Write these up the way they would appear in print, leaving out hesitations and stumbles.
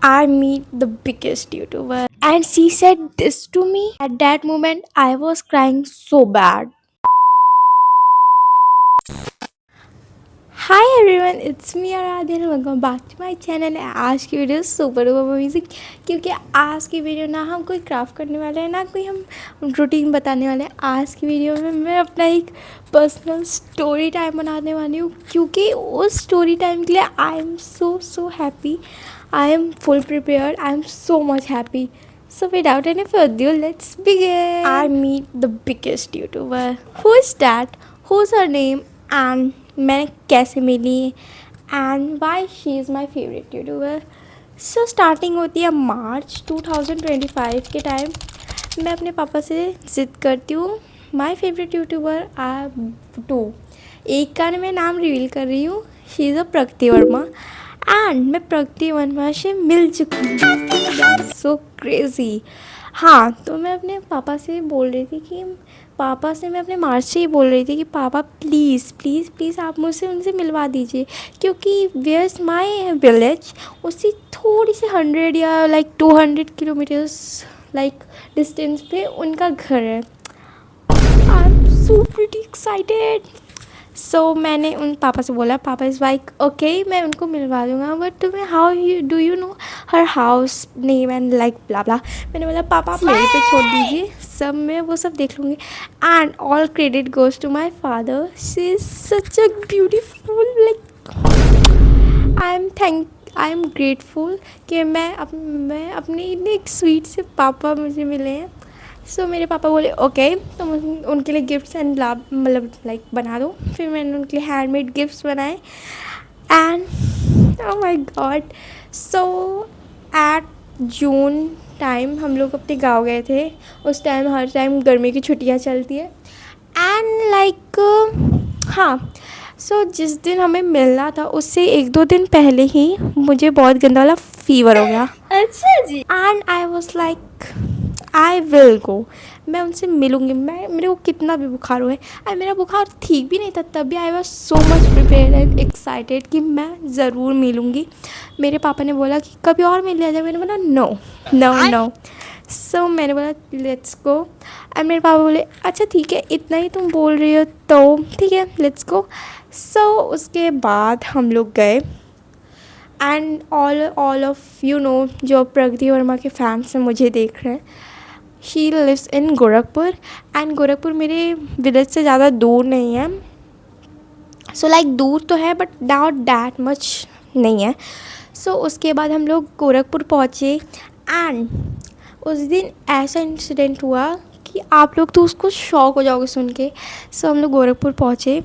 I meet the biggest YouTuber. And she said this to me. At that moment, I was crying so bad. Hi everyone, it's me Aradhya and welcome back to my channel. आज की video super duper amazing क्योंकि आज की video ना हम कोई craft करने वाले हैं ना कोई हम रूटीन बताने वाले हैं। आज की वीडियो में मैं अपना एक पर्सनल स्टोरी टाइम बनाने वाली हूँ क्योंकि उस स्टोरी टाइम के लिए आई am so happy. I am full prepared. I am so much happy. So without any further ado, let's begin. I meet the biggest YouTuber. Who is that? Who's her name? And मैं कैसे मिली and why she is my favourite YouTuber. So starting होती है मार्च 2025 के time. मैं अपने पापा से ज़िद करती हूँ my favourite YouTuber are two. एक का मैं नाम रिवील कर रही हूँ. She is a Pragati Verma and मैं प्रगति वर्मा से मिल चुकी हूँ. So crazy. हाँ, तो मैं अपने पापा से बोल रही थी कि पापा से मैं अपने मार्च से ही बोल रही थी कि पापा प्लीज़ प्लीज़ प्लीज़ आप मुझसे उनसे मिलवा दीजिए क्योंकि वेयर्स माई विलेज उससे थोड़ी सी 100 या लाइक 200 किलोमीटर्स लाइक डिस्टेंस पे उनका घर है. I am so pretty excited. So मैंने उन पापा से बोला. पापा इज़ लाइक ओके मैं उनको मिलवा दूँगा बट तुम्हें how you know her house name and like blah blah. मैंने बोला पापा आप मेरे पे छोड़ दीजिए सब मैं वो सब देख लूँगी. And all credit goes to my father. She is such a beautiful like I am grateful कि मैं अपने इतने एक स्वीट से पापा मुझे मिले हैं. सो मेरे पापा बोले ओके तो उनके लिए गिफ्ट्स एंड मतलब लाइक बना दो. फिर मैंने उनके लिए हैंडमेड गिफ्ट्स बनाए and oh my god. So at June time हम लोग अपने गांव गए थे. उस टाइम हर टाइम गर्मी की छुट्टियां चलती है एंड लाइक हाँ. सो जिस दिन हमें मिलना था उससे 1-2 दिन पहले ही मुझे बहुत गंदा वाला फीवर हो गया. अच्छा जी. And I was like I will go. मैं उनसे मिलूँगी. मेरे को कितना भी बुखार हुआ है एंड मेरा बुखार ठीक भी नहीं था तब भी I was so much prepared and excited कि मैं ज़रूर मिलूँगी. मेरे पापा ने बोला कि कभी और मिल लिया जाए. मैंने बोला नो नो नो. सो मैंने बोला लेट्स गो एंड मेरे पापा बोले अच्छा ठीक है इतना ही तुम बोल रही हो तो ठीक है लेट्स गो. सो उसके बाद हम लोग गए and all of you know जो प्रगति वर्मा के फैंस हैं मुझे देख रहे हैं. She lives in Gorakhpur and Gorakhpur मेरे विलेज से ज़्यादा दूर नहीं है. सो लाइक दूर तो है बट नॉट दैट मच नहीं है. सो उसके बाद हम लोग गोरखपुर पहुँचे एंड उस दिन ऐसा इंसिडेंट हुआ कि आप लोग तो उसको शॉक हो जाओगे सुन के. सो हम लोग गोरखपुर पहुँचे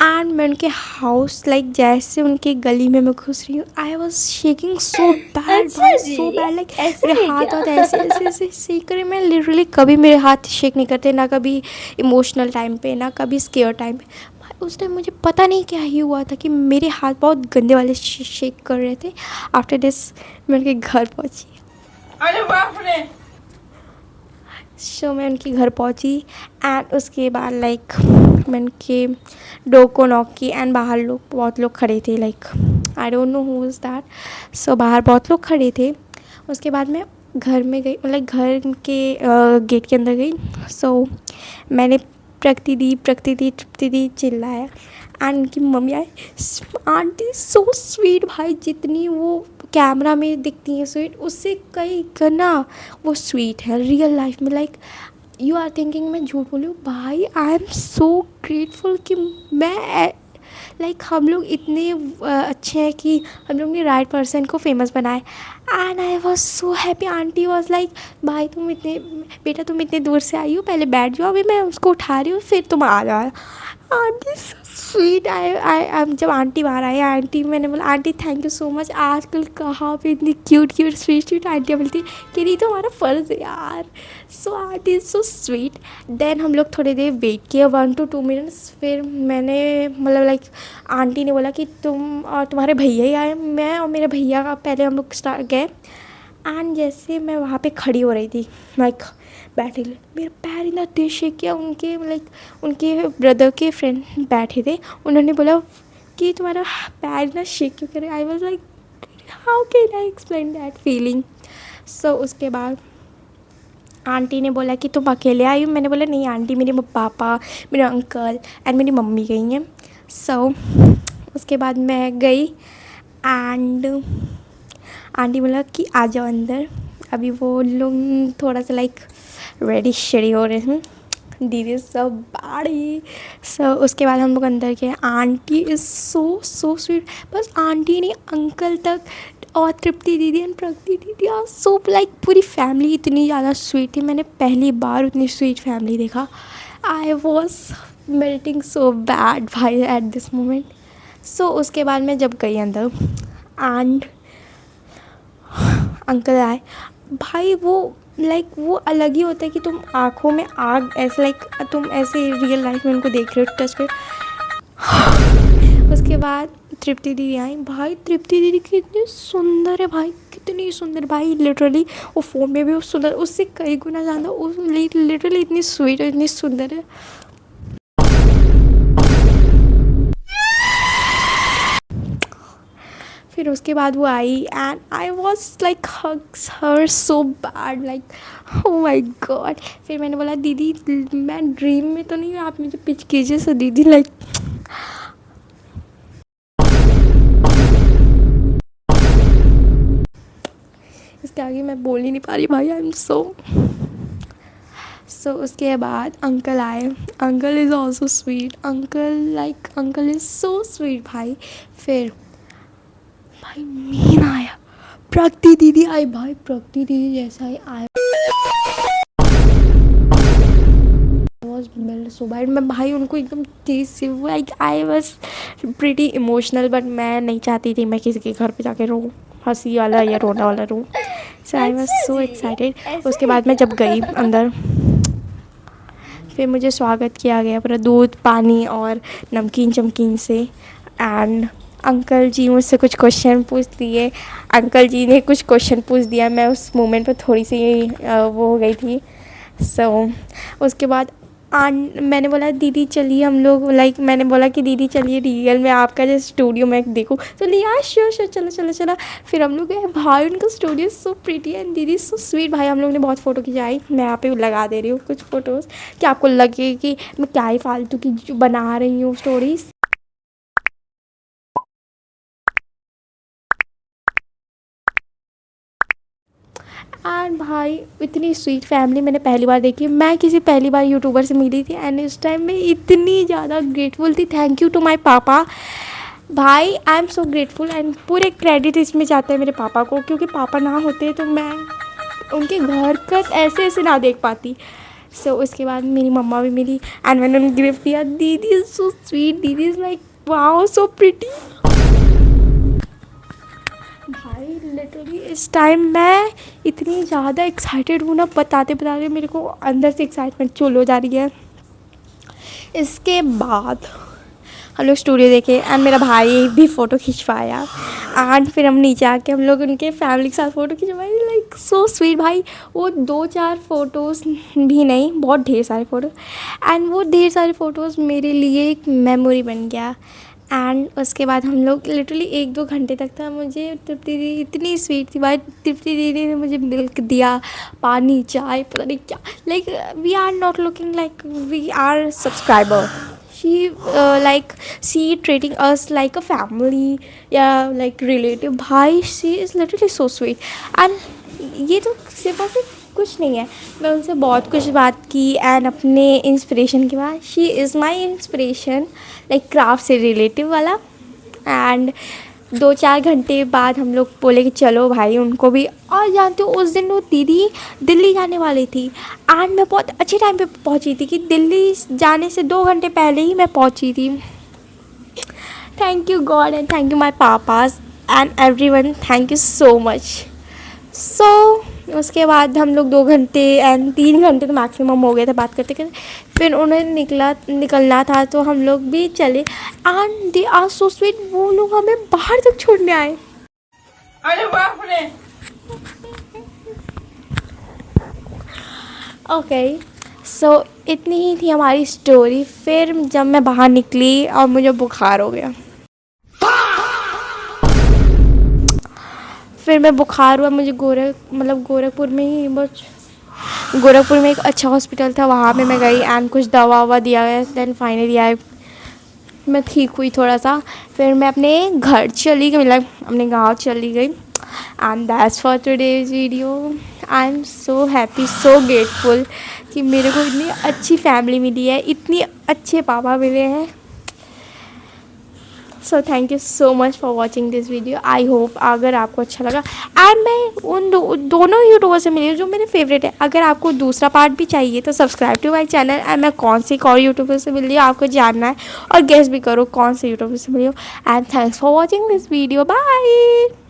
एंड मैं उनके हाउस लाइक जैसे उनके गली में मैं घुस रही हूँ I was shaking so bad so bad like मेरे हाथ ऐसे ऐसे ऐसे शेक करे. मैं लिटरली कभी मेरे हाथ शेक नहीं करते ना कभी इमोशनल टाइम पे ना कभी स्केयर टाइम पे. उस टाइम मुझे पता नहीं क्या ही हुआ था कि मेरे हाथ बहुत गंदे वाले शेक कर रहे थे. आफ्टर दिस मैं उनके घर पहुँची. अरे बाप रे. सो मैं उनके घर पहुँची एंड उसके बाद लाइक मैं उनके डोर को नॉक की एंड बाहर बहुत लोग खड़े थे like I don't know who is that. So बाहर बहुत लोग खड़े थे. उसके बाद मैं घर में गई मतलब घर के गेट के अंदर गई. सो मैंने प्रगति दी चिल्लाया एंड उनकी मम्मी आई. आंटी सो स्वीट भाई जितनी वो कैमरा में दिखती है स्वीट उससे कई गुना वो स्वीट है रियल लाइफ में. लाइक यू आर थिंकिंग मैं झूठ बोली हूँ भाई. आई एम सो ग्रेटफुल कि मैं लाइक हम लोग इतने अच्छे हैं कि हम लोग ने राइट पर्सन को फेमस बनाए and I was so happy. Aunty was like भाई बेटा तुम इतने दूर से आई हो पहले बैठ जाओ अभी मैं उसको उठा रही हूँ फिर तुम आ जाओ. Aunty sweet. आई जब आंटी बाहर आई आंटी मैंने बोला aunty thank you so much. आजकल कहाँ पे इतनी क्यूट स्वीट आंटियाँ मिलती कि नहीं तो हमारा फ़र्ज़ है यार. So aunty is so sweet. Then हम लोग थोड़ी देर वेट किया 1 to 2 मिनट्स. फिर मैंने मतलब लाइक आंटी ने बोला कि तुम और तुम्हारे भैया ही आए. मैं और मेरे भैया का पहले हम लोग स्टार्ट गए एंड जैसे मैं वहाँ पे खड़ी हो रही थी लाइक बैठे मेरा पैर इतना तेज शेक किया. उनके लाइक उनके ब्रदर के फ्रेंड बैठे थे. उन्होंने बोला कि तुम्हारा पैर इतना शेक क्यों करे. I was like how can I explain that feeling. So उसके बाद आंटी ने बोला कि तुम अकेले आई हो। मैंने बोला नहीं आंटी, मेरे पापा, मेरे अंकल एंड मेरी मम्मी गई हैं। सो उसके बाद मैं गई एंड आंटी बोला कि आ जाओ अंदर। अभी वो लोग थोड़ा सा लाइक रेडी शेडी हो रहे हैं, दीदी सब बाड़ी। सो उसके बाद हम लोग अंदर गए। Aunty is so sweet. बस आंटी नहीं, अंकल तक और तृप्ति दीदी एंड प्रगति दीदी आर सो लाइक पूरी फैमिली इतनी ज़्यादा स्वीट थी। मैंने पहली बार उतनी स्वीट फैमिली देखा। I was melting so bad भाई एट दिस मोमेंट। सो उसके बाद मैं जब गई अंदर एंड अंकल आए भाई, वो लाइक वो अलग ही होता है कि तुम आँखों में आग ऐसे लाइक तुम ऐसे रियल लाइफ में उनको देख रहे हो, टच कर। उसके बाद तृप्ति दीदी आई भाई। तृप्ति दीदी कितनी सुंदर है भाई, कितनी सुंदर भाई। लिटरली वो फ़ोन में भी वो सुंदर, उससे कई गुना ज़्यादा उस लिटरली इतनी स्वीट और इतनी सुंदर है। फिर उसके बाद वो आई and I was like hugs her so bad like oh my God. फिर मैंने बोला दीदी मैं ड्रीम में तो नहीं, आप मुझे पिच कीजिए। सो दीदी लाइक इसके आगे मैं बोल ही नहीं पा रही भाई। आई एम सो उसके बाद अंकल आए। Uncle is also sweet. Uncle is so sweet भाई। फिर भाई मीन आया, प्रगति दीदी आई भाई। प्रगति दीदी जैसा ही आया सो बैड। मैं भाई उनको एकदम तेज से like I was pretty emotional, but मैं नहीं चाहती थी मैं किसी के घर पे जाके रो, हंसी वाला या रोना वाला रो। सो आई वॉज सो एक्साइटेड। उसके बाद मैं जब गई अंदर फिर मुझे स्वागत किया गया पूरा दूध पानी और नमकीन चमकीन से। एंड अंकल जी मुझसे कुछ क्वेश्चन पूछ लिए। अंकल जी ने कुछ क्वेश्चन पूछ दिया, मैं उस मोमेंट पर थोड़ी सी वो हो गई थी। सो उसके बाद मैंने बोला दीदी चलिए हम लोग लाइक मैंने बोला कि दीदी चलिए रियल में आपका जो स्टूडियो मैं देखूँ। तो लिया श्योर चलो चलो चलो। फिर हम लोग गए भाई, उनका स्टूडियो सो प्रीटी एंड दीदी सो स्वीट भाई। हम लोग ने बहुत फ़ोटो खिंचाई। मैं यहाँ पे लगा दे रही हूँ कुछ फ़ोटोज़ कि आपको लगे कि मैं क्या ही फालतू की जो बना रही हूँ स्टोरीज़। एंड भाई इतनी स्वीट फैमिली मैंने पहली बार देखी। मैं किसी पहली बार यूट्यूबर से मिली थी एंड इस टाइम मैं इतनी ज़्यादा ग्रेटफुल थी। थैंक यू टू माय पापा भाई। आई एम सो ग्रेटफुल एंड पूरे क्रेडिट इसमें जाते हैं मेरे पापा को, क्योंकि पापा ना होते तो मैं उनके घर का ऐसे ऐसे ना देख पाती। सो उसके बाद मेरी मम्मा भी मिली एंड मैंने उन्हें गिफ्ट दिया। दीदी इज़ सो स्वीट, दीदी is like wow so pretty भाई। लिटरली इस टाइम मैं इतनी ज़्यादा एक्साइटेड हूँ ना, बताते बताते मेरे को अंदर से एक्साइटमेंट चुल हो जा रही है। इसके बाद हम लोग स्टूडियो देखे एंड मेरा भाई भी फ़ोटो खिंचवाया एंड फिर हम नीचे आके हम लोग उनके फैमिली के साथ फ़ोटो खिंचवाई। लाइक सो स्वीट भाई। वो 2-4 फ़ोटोज़ भी नहीं, बहुत ढेर सारे फ़ोटो एंड वो ढेर सारे फ़ोटोज़ मेरे लिए एक मेमोरी बन गया। एंड उसके बाद हम लोग लिटरली 1-2 घंटे तक था। मुझे तृप्ति दीदी इतनी स्वीट थी भाई। तृप्ति दीदी ने मुझे मिल्क दिया, पानी, चाय, पता नहीं क्या। Like we are not looking like we are subscriber. She treating us like a family या like relative भाई। she is literally so sweet and ये तो सिर्फ और सिर्फ कुछ नहीं है, मैं उनसे बहुत कुछ बात की एंड अपने इंस्पिरेशन के बाद she is my inspiration like craft से रिलेटिव वाला। एंड 2-4 घंटे बाद हम लोग बोले कि चलो भाई उनको भी। और जानते हो उस दिन वो दीदी दिल्ली जाने वाली थी एंड मैं बहुत अच्छे टाइम पे पहुंची थी कि दिल्ली जाने से 2 घंटे पहले ही मैं पहुंची थी। Thank you God and thank you my papas and everyone, thank you so much. So उसके बाद हम लोग 2 घंटे एंड 3 घंटे तो मैक्सिमम हो गए थे बात करते करते। फिर उन्हें निकलना था तो हम लोग भी चले and they are so sweet. वो लोग हमें बाहर तक छोड़ने आए। अरे बाप रे। ओके सो इतनी ही थी हमारी स्टोरी। फिर जब मैं बाहर निकली और मुझे बुखार हो गया फिर मैं बुखार हुआ मुझे गोरखपुर में ही गोरखपुर में एक अच्छा हॉस्पिटल था, वहाँ पे मैं गई एंड कुछ दवा ववा दिया गया। देन फाइनली मैं ठीक हुई थोड़ा सा, फिर मैं अपने घर चली गई, मतलब अपने गांव चली गई। And that's for today's video. I am so happy, so grateful कि मेरे को इतनी अच्छी फैमिली मिली है, इतनी अच्छे पापा मिले हैं। So thank you so much for watching this video. I hope अगर आपको अच्छा लगा, एंड मैं उन दोनों यूट्यूबर से मिली हूँ जो मेरे फेवरेट है। अगर आपको दूसरा पार्ट भी चाहिए तो subscribe to my channel, and मैं कौन से और यूट्यूबर से मिली हूँ आपको जानना है, और गेस भी करो कौन से यूट्यूबर से मिली हूँ। And thanks for watching this video, bye.